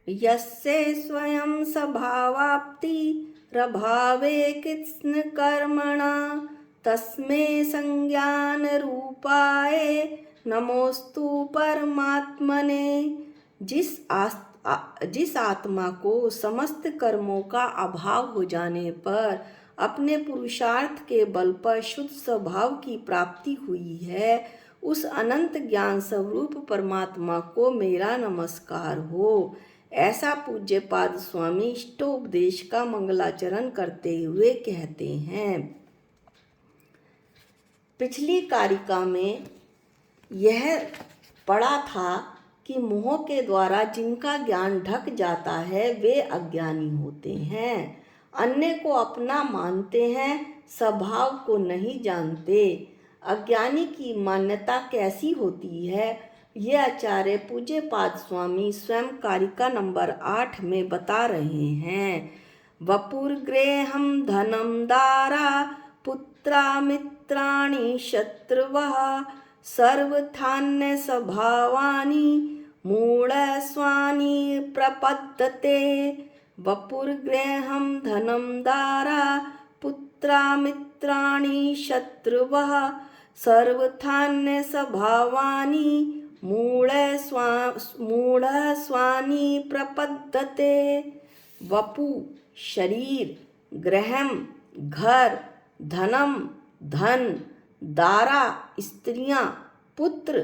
यस्य स्वयं स्वभावाप्तिरभावे कृत्स्न कर्मणा तस्मै संज्ञानरूपाय नमोस्तु परमात्मने। जिस आत्मा को समस्त कर्मों का अभाव हो जाने पर अपने पुरुषार्थ के बल पर शुद्ध स्वभाव की प्राप्ति हुई है, उस अनंत ज्ञान स्वरूप परमात्मा को मेरा नमस्कार हो। ऐसा पूज्यपाद स्वामी इष्टोपदेश का मंगलाचरण करते हुए कहते हैं। पिछली कारिका में यह पढ़ा था कि मोह के द्वारा जिनका ज्ञान ढक जाता है वे अज्ञानी होते हैं, अन्य को अपना मानते हैं, स्वभाव को नहीं जानते। अज्ञानी की मान्यता कैसी होती है, ये आचार्य पूज्यपाद स्वामी स्वयं कारिका नंबर 8 में बता रहे हैं। वपुर्गृहं धनं दारा पुत्रा मित्राणि शत्रुवः सर्वथान्य स्वभावानि मूढस्वानि प्रपद्यते। वपुर्गृहं धनं दारा पुत्रा मित्राणि शत्रुवः सर्वथान्य स्वभावानि मूढस्वानि प्रपद्यते। वपु शरीर, गृहम घर, धनम धन, दारा स्त्रियां, पुत्रा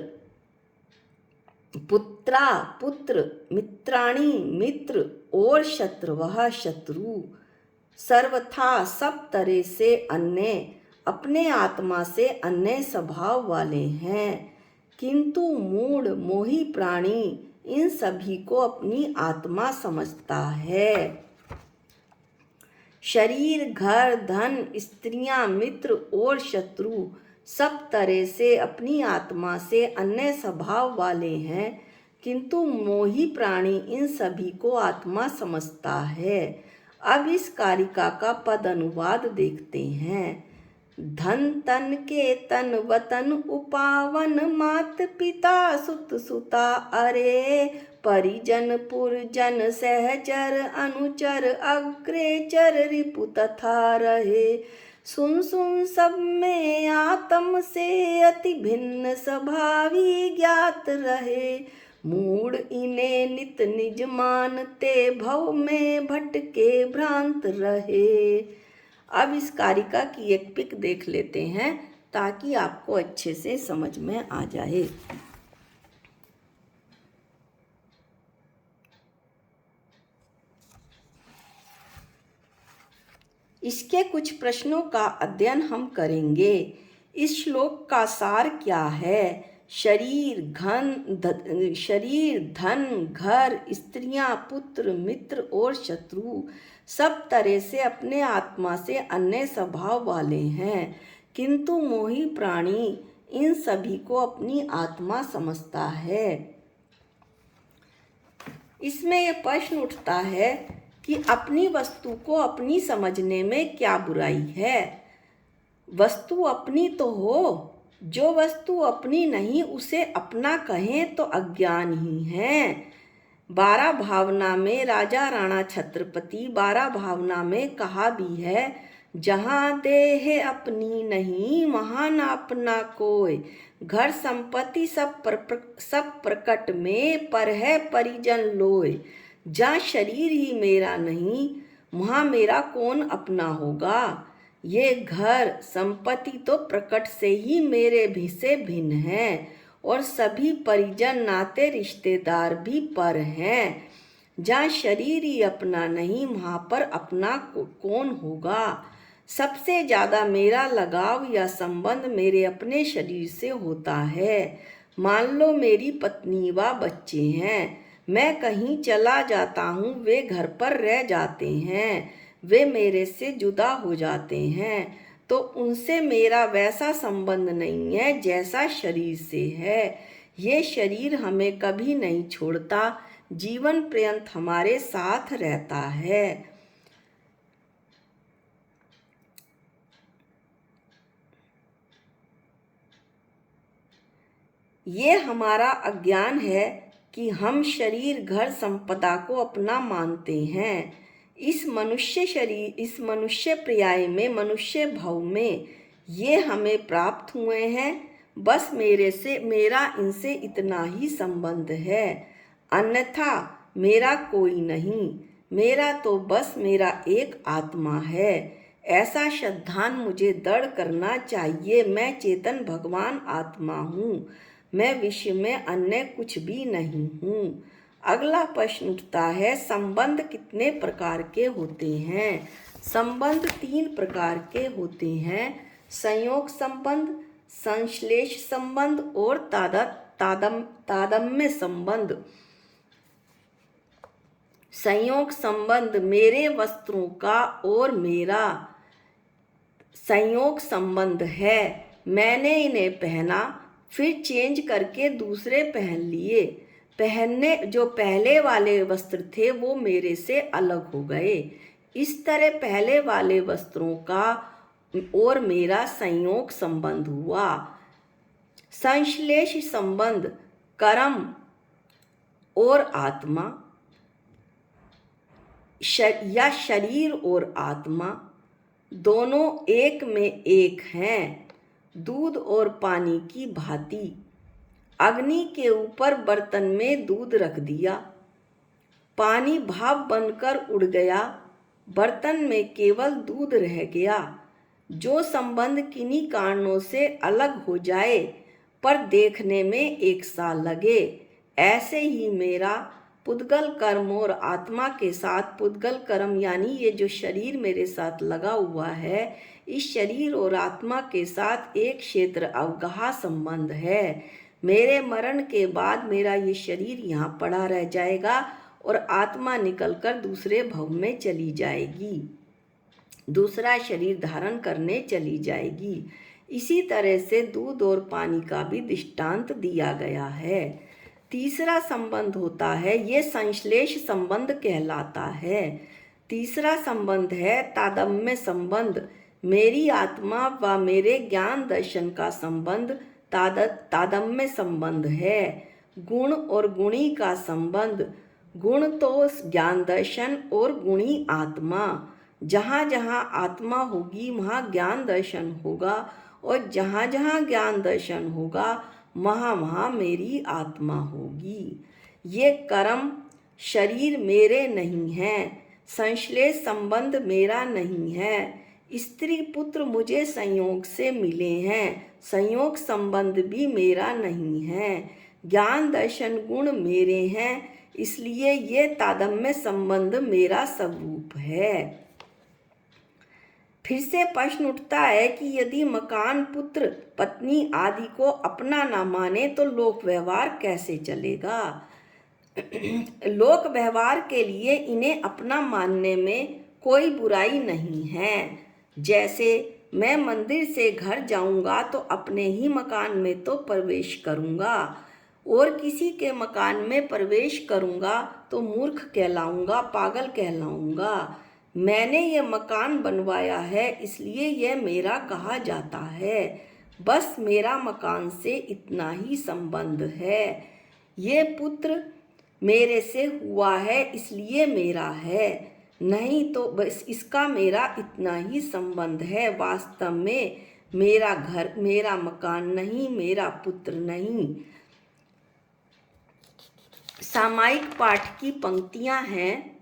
पुत्र, मित्राणी मित्र और शत्रुवः शत्रु, सर्वथा सब तरह से अन्य, अपने आत्मा से अन्य स्वभाव वाले हैं, किंतु मूढ़ मोही प्राणी इन सभी को अपनी आत्मा समझता है। शरीर, घर, धन, स्त्रियां, मित्र और शत्रु सब तरह से अपनी आत्मा से अन्य स्वभाव वाले हैं, किंतु मोही प्राणी इन सभी को आत्मा समझता है। अब इस कारिका का पद अनुवाद देखते हैं। धन तन के तन वतन उपावन, मात पिता सुत सुता अरे, परिजन पुरजन सहचर अनुचर अग्रेचर रिपु तथा रहे। सुन सुन सब में आत्म से अति भिन्न स्वभावी ज्ञात रहे। मूढ़ इन्हें नित निज मानते, भव में भटके भ्रांत रहे। अब इस कारिका की एक पिक देख लेते हैं ताकि आपको अच्छे से समझ में आ जाए। इसके कुछ प्रश्नों का अध्ययन हम करेंगे। इस श्लोक का सार क्या है? शरीर, धन, घर, स्त्रियां, पुत्र, मित्र और शत्रु सब तरह से अपने आत्मा से अन्य स्वभाव वाले हैं, किंतु मोही प्राणी इन सभी को अपनी आत्मा समझता है। इसमें यह प्रश्न उठता है कि अपनी वस्तु को अपनी समझने में क्या बुराई है? वस्तु अपनी तो हो, जो वस्तु अपनी नहीं उसे अपना कहें तो अज्ञान ही है। 12 भावना में राजा राणा छत्रपति 12 भावना में कहा भी है, जहाँ देह अपनी नहीं वहाँ ना अपना कोई, घर संपत्ति सब प्रकट में पर है परिजन लोय। जहाँ शरीर ही मेरा नहीं वहाँ मेरा कौन अपना होगा। ये घर संपत्ति तो प्रकट से ही मेरे भी से भिन्न है, और सभी परिजन नाते रिश्तेदार भी पर हैं। जहाँ शरीर ही अपना नहीं वहाँ पर अपना कौन होगा। सबसे ज़्यादा मेरा लगाव या संबंध मेरे अपने शरीर से होता है। मान लो मेरी पत्नी व बच्चे हैं, मैं कहीं चला जाता हूँ, वे घर पर रह जाते हैं, वे मेरे से जुदा हो जाते हैं, तो उनसे मेरा वैसा संबंध नहीं है जैसा शरीर से है। ये शरीर हमें कभी नहीं छोड़ता, जीवन पर्यंत हमारे साथ रहता है। ये हमारा अज्ञान है कि हम शरीर घर संपदा को अपना मानते हैं। इस मनुष्य पर्याय में, मनुष्य भव में ये हमें प्राप्त हुए हैं। बस मेरा इनसे इतना ही संबंध है, अन्यथा मेरा कोई नहीं। मेरा तो बस मेरा एक आत्मा है। ऐसा श्रद्धान मुझे दृढ़ करना चाहिए। मैं चेतन भगवान आत्मा हूँ, मैं विश्व में अन्य कुछ भी नहीं हूँ। अगला प्रश्न उठता है, संबंध कितने प्रकार के होते हैं? संबंध 3 प्रकार के होते हैं, संयोग संबंध, संश्लेष संबंध और तादम्य संबंध। संयोग संबंध मेरे वस्त्रों का और मेरा संयोग संबंध है। मैंने इन्हें पहना, फिर चेंज करके दूसरे पहन लिए। जो पहले वाले वस्त्र थे वो मेरे से अलग हो गए। इस तरह पहले वाले वस्त्रों का और मेरा संयोग संबंध हुआ। संश्लेष संबंध कर्म और आत्मा या शरीर और आत्मा दोनों एक में एक हैं, दूध और पानी की भांति। अग्नि के ऊपर बर्तन में दूध रख दिया, पानी भाप बनकर उड़ गया, बर्तन में केवल दूध रह गया। जो संबंध किन्हीं कारणों से अलग हो जाए पर देखने में एक सा लगे, ऐसे ही मेरा पुद्गल कर्म और आत्मा के साथ, पुद्गल कर्म यानी ये जो शरीर मेरे साथ लगा हुआ है, इस शरीर और आत्मा के साथ एक क्षेत्र अवगाह संबंध है। मेरे मरण के बाद मेरा ये शरीर यहाँ पड़ा रह जाएगा और आत्मा निकलकर दूसरे भव में चली जाएगी, दूसरा शरीर धारण करने चली जाएगी। इसी तरह से दूध और पानी का भी दृष्टांत दिया गया है। तीसरा संबंध होता है, ये संश्लेष संबंध कहलाता है। तीसरा संबंध है तादम्य संबंध। मेरी आत्मा व मेरे ज्ञान दर्शन का संबंध तादम्य संबंध है। गुण और गुणी का संबंध, गुण तो ज्ञान दर्शन और गुणी आत्मा। जहाँ जहाँ आत्मा होगी वहाँ ज्ञान दर्शन होगा, और जहाँ जहाँ ज्ञान दर्शन होगा वहाँ वहाँ मेरी आत्मा होगी। ये कर्म शरीर मेरे नहीं हैं, संश्लेष संबंध मेरा नहीं है। स्त्री पुत्र मुझे संयोग से मिले हैं, संयोग संबंध भी मेरा नहीं है। ज्ञान दर्शन गुण मेरे हैं, इसलिए ये तादम्य संबंध मेरा स्वरूप है। फिर से प्रश्न उठता है कि यदि मकान, पुत्र, पत्नी आदि को अपना ना माने तो लोक व्यवहार कैसे चलेगा? लोक व्यवहार के लिए इन्हें अपना मानने में कोई बुराई नहीं है। जैसे मैं मंदिर से घर जाऊंगा तो अपने ही मकान में तो प्रवेश करूंगा, और किसी के मकान में प्रवेश करूंगा तो मूर्ख कहलाऊंगा, पागल कहलाऊंगा। मैंने ये मकान बनवाया है इसलिए यह मेरा कहा जाता है। बस मेरा मकान से इतना ही संबंध है। ये पुत्र मेरे से हुआ है इसलिए मेरा है, नहीं तो बस इसका मेरा इतना ही संबंध है। वास्तव में मेरा घर, मेरा मकान नहीं, मेरा पुत्र नहीं। सामायिक पाठ की पंक्तियां हैं,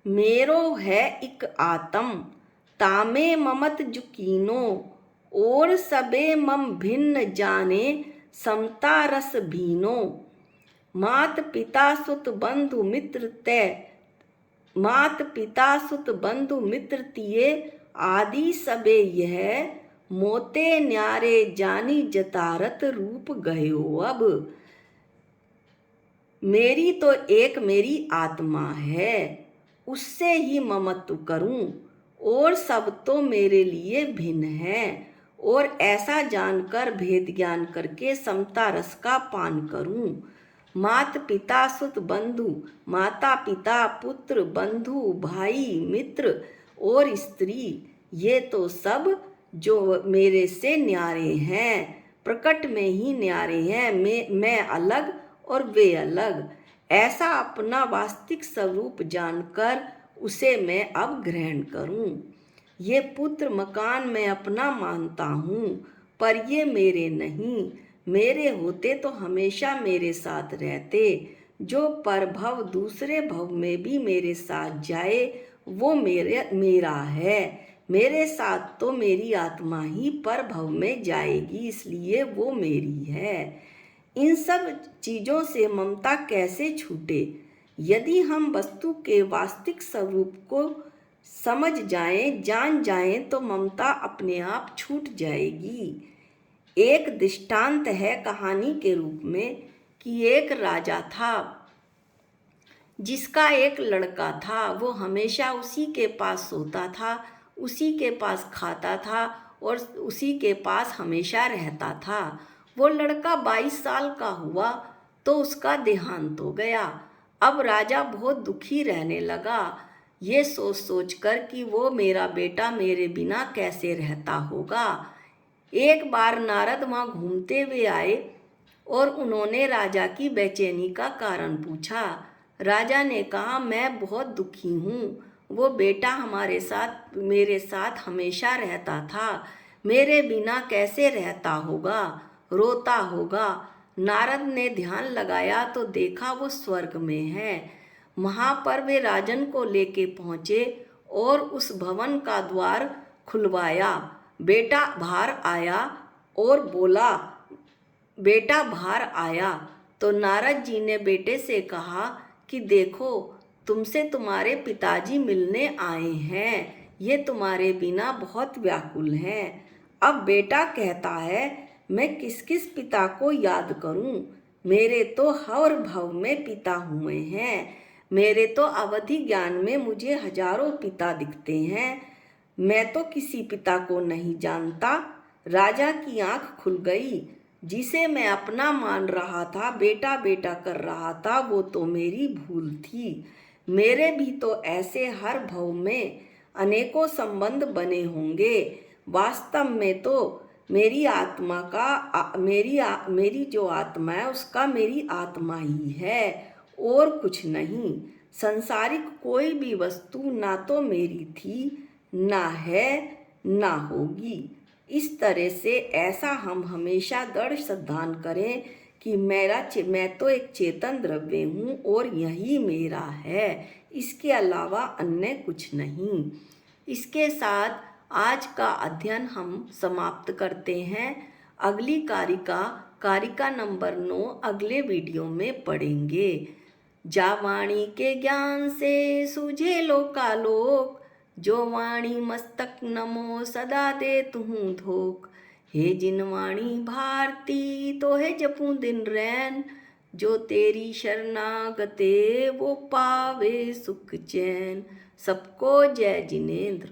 मेरो है इक आत्म तामे ममत जुकीनो, और सबे मम भिन्न जाने समता रस भीनो। मात पिता सुत बंधु मित्र तय, मात पिता सुत बंधु मित्र तिये, आदि सबे यह मोते न्यारे जानी जतारत रूप गयो अब। मेरी तो एक मेरी आत्मा है, उससे ही ममत्व करूं, और सब तो मेरे लिए भिन्न है, और ऐसा जानकर भेद ज्ञान करके समता रस का पान करूं। मात पिता सुत बंधु, माता पिता पुत्र बंधु भाई मित्र और स्त्री, ये तो सब जो मेरे से न्यारे हैं, प्रकट में ही न्यारे हैं। मैं अलग और वे अलग। ऐसा अपना वास्तविक स्वरूप जानकर उसे मैं अब ग्रहण करूं। ये पुत्र मकान मैं अपना मानता हूँ, पर ये मेरे नहीं। मेरे होते तो हमेशा मेरे साथ रहते। जो परभव दूसरे भव में भी मेरे साथ जाए वो मेरा है। मेरे साथ तो मेरी आत्मा ही परभव में जाएगी, इसलिए वो मेरी है। इन सब चीज़ों से ममता कैसे छूटे? यदि हम वस्तु के वास्तविक स्वरूप को समझ जाएं, जान जाएं, तो ममता अपने आप छूट जाएगी। एक दृष्टांत है कहानी के रूप में कि एक राजा था जिसका एक लड़का था। वो हमेशा उसी के पास सोता था, उसी के पास खाता था और उसी के पास हमेशा रहता था। वो लड़का 22 साल का हुआ तो उसका देहांत हो गया। अब राजा बहुत दुखी रहने लगा, ये सोच सोच कर कि वो मेरा बेटा मेरे बिना कैसे रहता होगा। एक बार नारद वहाँ घूमते हुए आए और उन्होंने राजा की बेचैनी का कारण पूछा। राजा ने कहा, मैं बहुत दुखी हूँ। वो बेटा मेरे साथ हमेशा रहता था, मेरे बिना कैसे रहता होगा, रोता होगा। नारद ने ध्यान लगाया तो देखा वो स्वर्ग में है। वहाँ पर वे राजन को लेके पहुँचे और उस भवन का द्वार खुलवाया। बेटा बाहर आया और बोला, बेटा बाहर आया तो नारद जी ने बेटे से कहा कि देखो, तुमसे तुम्हारे पिताजी मिलने आए हैं, ये तुम्हारे बिना बहुत व्याकुल हैं। अब बेटा कहता है, मैं किस किस पिता को याद करूं? मेरे तो हर भव में पिता हुए हैं। मेरे तो अवधि ज्ञान में मुझे हजारों पिता दिखते हैं। मैं तो किसी पिता को नहीं जानता। राजा की आंख खुल गई। जिसे मैं अपना मान रहा था, बेटा बेटा कर रहा था, वो तो मेरी भूल थी। मेरे भी तो ऐसे हर भव में अनेकों संबंध बने होंगे। वास्तव में तो मेरी आत्मा का मेरी जो आत्मा है उसका मेरी आत्मा ही है और कुछ नहीं। संसारिक कोई भी वस्तु ना तो मेरी थी, ना है, ना होगी। इस तरह से ऐसा हम हमेशा दृढ़ सिद्धांत करें कि मैं तो एक चेतन द्रव्य हूँ और यही मेरा है, इसके अलावा अन्य कुछ नहीं। इसके साथ आज का अध्ययन हम समाप्त करते हैं। अगली कारिका नंबर 9 अगले वीडियो में पढ़ेंगे। जा वाणी के ज्ञान से सूझे लोकालोक, जो वाणी मस्तक नमो सदा दे तुहूँ धोख। हे जिन वाणी भारती तो है जपूं दिन रैन, जो तेरी शरणागते वो पावे सुख चैन। सबको जय जिनेंद्र।